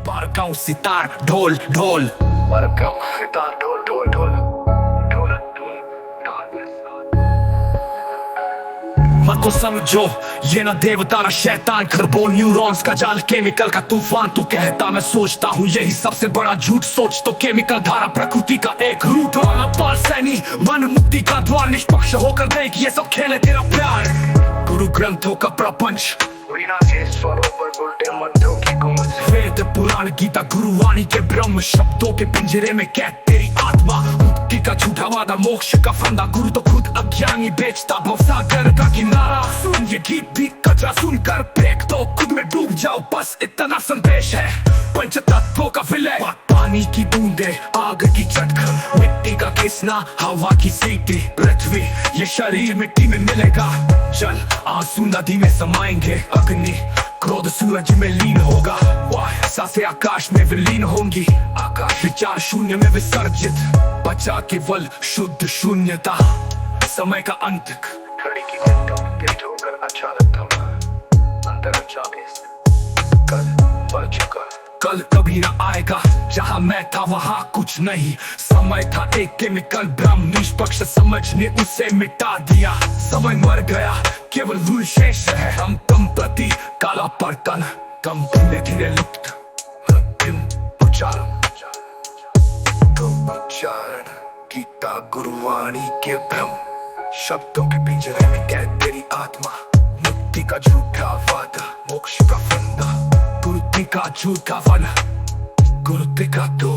बारगांव सितार ढोल ढोल, बारगांव सितार ढोल ढोल ढोल ढोल ढोल। मत तो समझो ये ना देवता ना शैतान, खरबों न्यूरॉन्स का जाल, केमिकल का तूफान। तू कहता मैं सोचता हूँ, यही सबसे बड़ा झूठ। सोच तो केमिकल धारा प्रकृति का एक रूट। पाल सैनी वन मुक्ति का द्वार, निष्पक्ष होकर देख ये सब खेले तेरा प्यार। गुरु ग्रंथों का प्रपंच, वेद पुराण गीता गुरुवाणी के ब्रह्म शब्दों के पिंजरे में कैद तेरी आत्मा। मुक्ति का झूठा वादा, मोक्ष का फंदा, गुरु तो खुद अज्ञानी बेचता भवसागर का किनारा। सुन ये गीत भी कचरा सुनकर फेंक दो, खुद में डूब जाओ, बस इतना संदेश है। पंच तत्वों का विलय, पानी की बूंदे, आग की चटक, मिट्टी का घिसना, हवा की सीटी। पृथ्वी ये शरीर मिट्टी में मिलेगा, जल आंसू नदी में समाएंगे। अग्नि क्रोध सूरज में लीन होगा, वाह सांसें आकाश में विलीन होंगी। आकाश विचार शून्य में विसर्जित, बचा केवल शुद्ध शून्यता। समय का अंत, घड़ी की घंटों गिर होकर अचानक थमा। अंदर जागे कल बढ़ चुका, कल कभी न आएगा। जहाँ मैं था वहाँ कुछ नहीं, समय था एक केमिकल ब्रह्म। निष्पक्ष समझ ने उसे मिटा दिया, समय मर गया, केवल रूल शेष है। हम कम प्रति काला पड़तन, कम धीरे धीरे लुप्त। अंतिम उच्चारण गीता गुरुवाणी के ब्रह्म शब्दों के पिंजरे में कैद तेरी आत्मा। मुक्ति का झूठा वादा, मोक्ष का फंदा, गुरुति का झूठा वन, गुरुति का दो।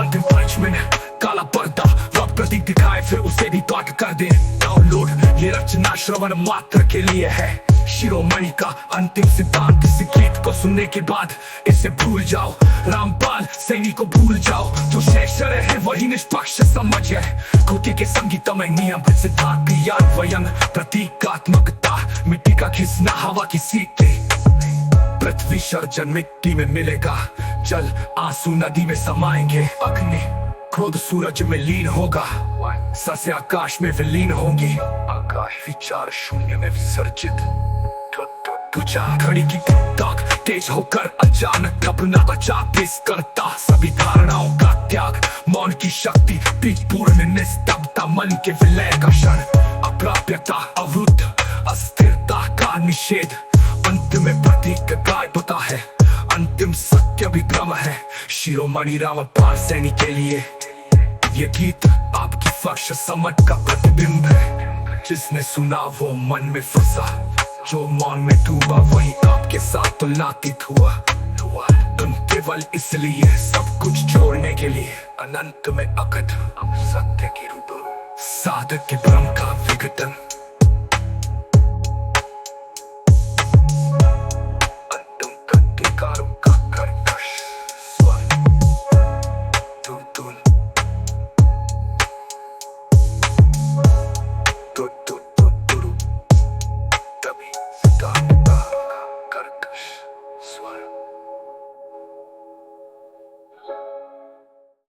अंतिम 5 मिनट काला पर्दा, वक्त प्रतीक दिखाए फिर उसे भी काट कर दे डाउनलोड। ये रचना श्रवण मात्र के लिए है, शिरोमणि का अंतिम सिद्धांत। इस गीत को सुनने के बाद इसे भूल जाओ, रामपाल सैनी को भूल जाओ। जो शेष रहे वही निष्पक्ष समझ है, कृति के संगीतमय नियम, सिद्धांत क्रियान्वयन, प्रतीकात्मकता, मिट्टी का घिसना, हवा की सीटी। पृथ्वी सर्जन मिट्टी में मिलेगा, जल आंसू नदी में समाएंगे। अग्नि क्रोध सूरज में लीन होगा, सांसें आकाश में विलीन होंगी। आकाश विचार शून्य में विसर्जित। तुझा घड़ी की ताक तेज होकर अचानक घबरा बचा पेश करता। सभी धारणाओं का त्याग, मौन की शक्ति, बीच पूर्ण निस्तब्धता, मन के विलय का क्षण। अप्राप्यता, अवरुद्ध, अस्थिरता का निषेध। अंत में प्रतीक गायबता है, अंतिम सत्य भी भ्रम है। शिरोमणि रामपाल सैनी के लिए ये गीत आपकी फक्ष समझ का प्रतिबिंब है। जिसने सुना वो मन में फंसा, जो मौन में डूबा वही आपके साथ तुलनातीत हुआ। तुम केवल इसलिए सब कुछ छोड़ने के लिए, अनंत में अकथ सत्य की रूप, साधक के भ्रम का विघटन।